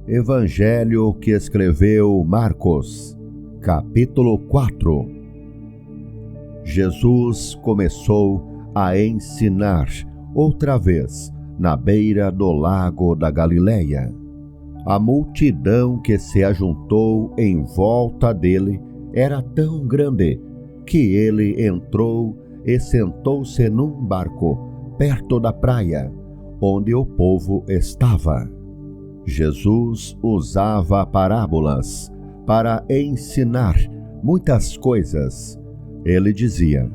Evangelho que escreveu Marcos, capítulo 4. Jesus começou a ensinar outra vez na beira do lago da Galileia. A multidão que se ajuntou em volta dele era tão grande que ele entrou e sentou-se num barco perto da praia, onde o povo estava. Jesus usava parábolas para ensinar muitas coisas. Ele dizia: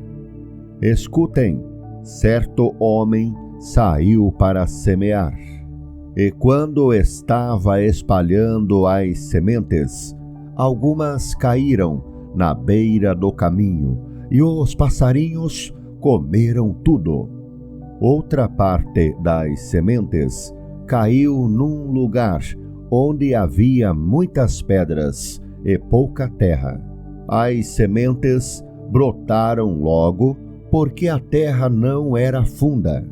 "Escutem, certo homem saiu para semear. E quando estava espalhando as sementes, algumas caíram na beira do caminho, e os passarinhos comeram tudo. Outra parte das sementes caiu num lugar onde havia muitas pedras e pouca terra. As sementes brotaram logo, porque a terra não era funda.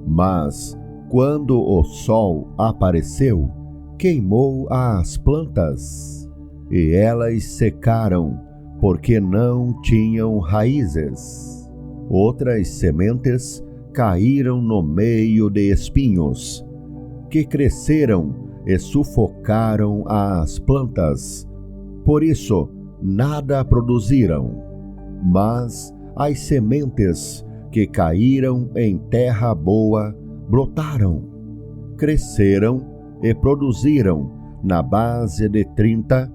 Mas, quando o sol apareceu, queimou as plantas, e elas secaram, porque não tinham raízes. Outras sementes caíram no meio de espinhos, que cresceram e sufocaram as plantas. Por isso, nada produziram. Mas as sementes que caíram em terra boa brotaram, cresceram e produziram na base de 30,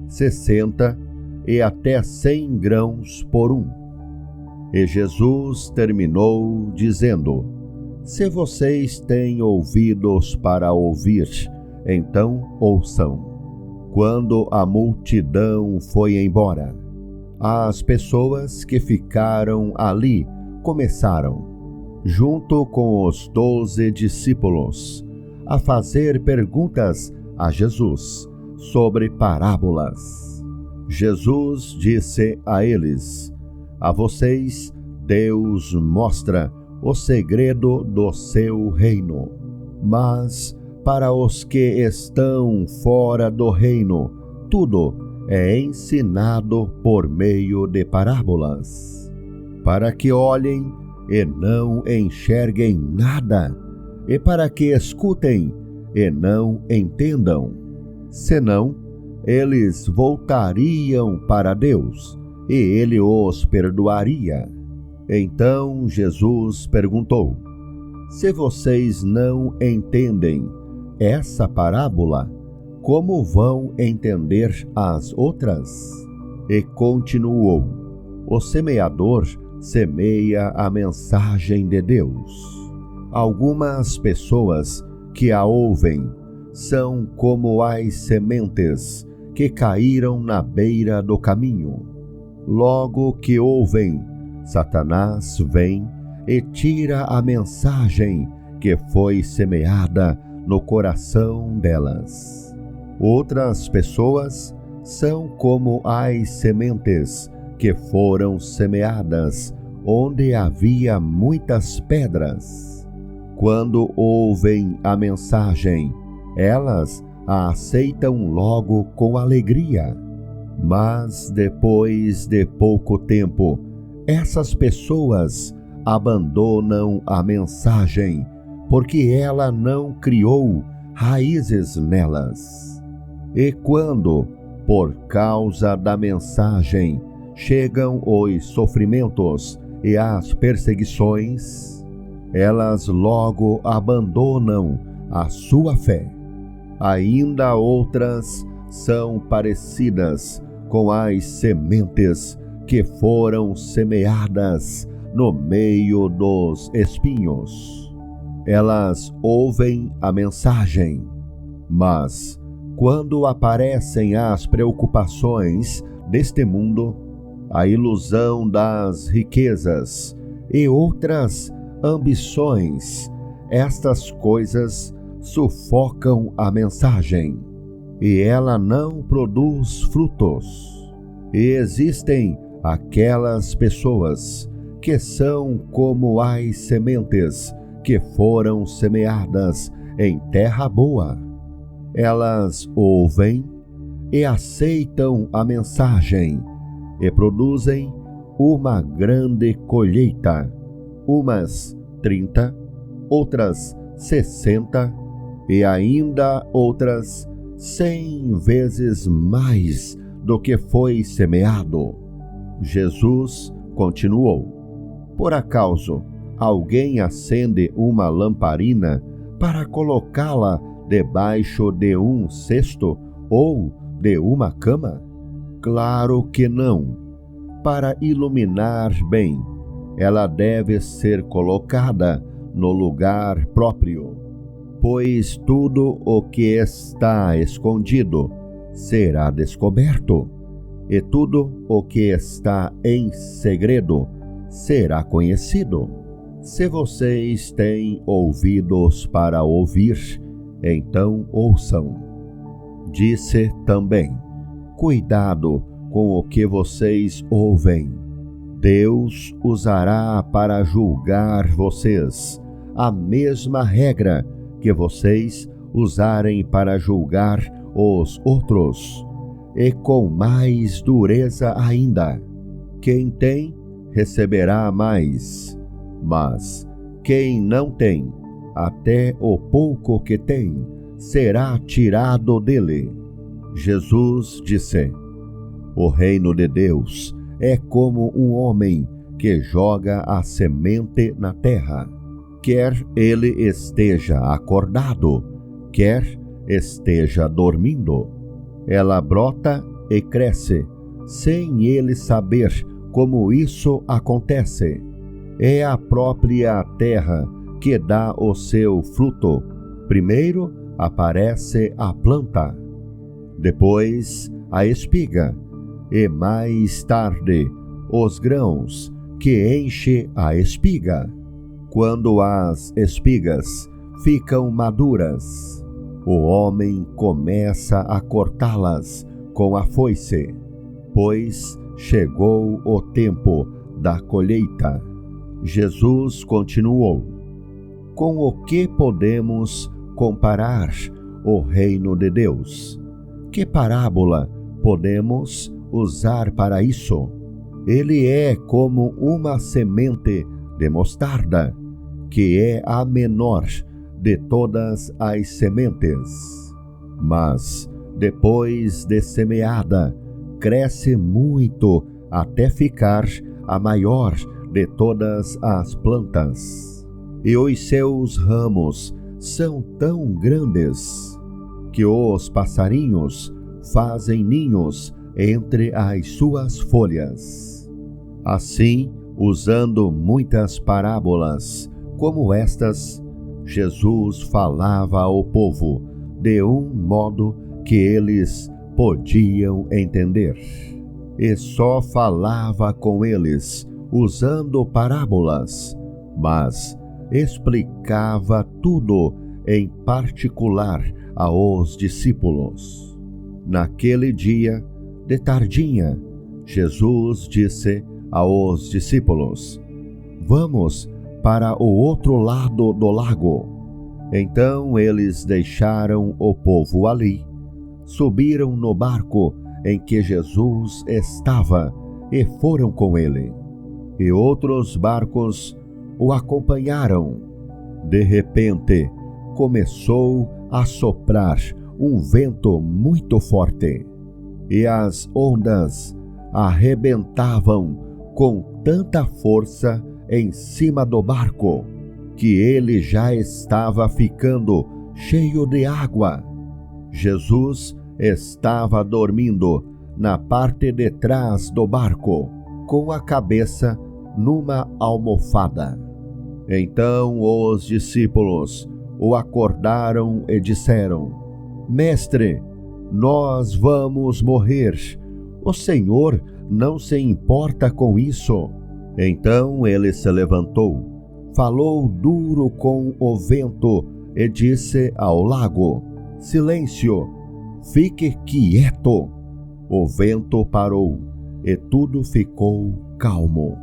60 e até 100 grãos por um. E Jesus terminou dizendo: "Se vocês têm ouvidos para ouvir, então ouçam." Quando a multidão foi embora, as pessoas que ficaram ali começaram, junto com os 12 discípulos, a fazer perguntas a Jesus sobre parábolas. Jesus disse a eles: "A vocês Deus mostra o segredo do seu reino, mas para os que estão fora do reino, tudo é ensinado por meio de parábolas, para que olhem e não enxerguem nada, e para que escutem e não entendam. Senão, eles voltariam para Deus, e Ele os perdoaria." Então Jesus perguntou: "Se vocês não entendem essa parábola, como vão entender as outras?" E continuou: "O semeador semeia a mensagem de Deus. Algumas pessoas que a ouvem são como as sementes que caíram na beira do caminho. Logo que ouvem, Satanás vem e tira a mensagem que foi semeada no coração delas. Outras pessoas são como as sementes que foram semeadas onde havia muitas pedras. Quando ouvem a mensagem, elas a aceitam logo com alegria. Mas depois de pouco tempo, essas pessoas abandonam a mensagem, porque ela não criou raízes nelas. E quando, por causa da mensagem, chegam os sofrimentos e as perseguições, elas logo abandonam a sua fé. Ainda outras são parecidas com as sementes que foram semeadas no meio dos espinhos. Elas ouvem a mensagem, mas quando aparecem as preocupações deste mundo, a ilusão das riquezas e outras ambições, estas coisas sufocam a mensagem, e ela não produz frutos. E existem aquelas pessoas que são como as sementes que foram semeadas em terra boa. Elas ouvem e aceitam a mensagem e produzem uma grande colheita, umas 30, outras 60 e ainda outras 100 vezes mais do que foi semeado. Jesus continuou: por acaso alguém acende uma lamparina para colocá-la debaixo de um cesto ou de uma cama? Claro que não. Para iluminar bem, ela deve ser colocada no lugar próprio, pois tudo o que está escondido será descoberto, e tudo o que está em segredo será conhecido. Se vocês têm ouvidos para ouvir, então ouçam. Disse também: cuidado com o que vocês ouvem. Deus usará para julgar vocês a mesma regra que vocês usarem para julgar os outros, e com mais dureza ainda. Quem tem, receberá mais, mas quem não tem, até o pouco que tem, será tirado dele. Jesus disse: o reino de Deus é como um homem que joga a semente na terra. Quer ele esteja acordado, quer esteja dormindo. Ela brota e cresce, sem ele saber como isso acontece. É a própria terra que dá o seu fruto. Primeiro aparece a planta, depois a espiga, e mais tarde os grãos que enche a espiga. Quando as espigas ficam maduras, o homem começa a cortá-las com a foice, pois chegou o tempo da colheita. Jesus continuou: com o que podemos comparar o reino de Deus? Que parábola podemos usar para isso? Ele é como uma semente de mostarda, que é a menor de todas as sementes. Mas, depois de semeada, cresce muito até ficar a maior de todas as plantas. E os seus ramos são tão grandes que os passarinhos fazem ninhos entre as suas folhas. Assim, usando muitas parábolas como estas, Jesus falava ao povo de um modo que eles podiam entender. E só falava com eles usando parábolas, mas explicava tudo em particular aos discípulos. Naquele dia, de tardinha, Jesus disse aos discípulos: vamos para o outro lado do lago. Então eles deixaram o povo ali, subiram no barco em que Jesus estava e foram com ele. E outros barcos o acompanharam. De repente, começou a soprar um vento muito forte, e as ondas arrebentavam com tanta força em cima do barco, que ele já estava ficando cheio de água. Jesus estava dormindo na parte de trás do barco, com a cabeça numa almofada. Então os discípulos o acordaram e disseram: Mestre, nós vamos morrer. O Senhor não se importa com isso. Então ele se levantou, falou duro com o vento e disse ao lago: Silêncio, fique quieto. O vento parou e tudo ficou calmo.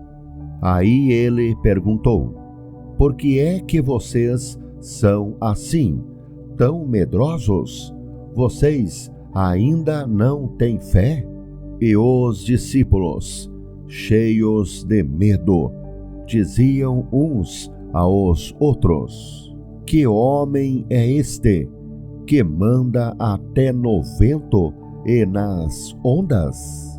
Aí ele perguntou: Por que é que vocês são assim, tão medrosos? vocês ainda não têm fé? E os discípulos, cheios de medo, diziam uns aos outros: que homem é este que manda até no vento e nas ondas?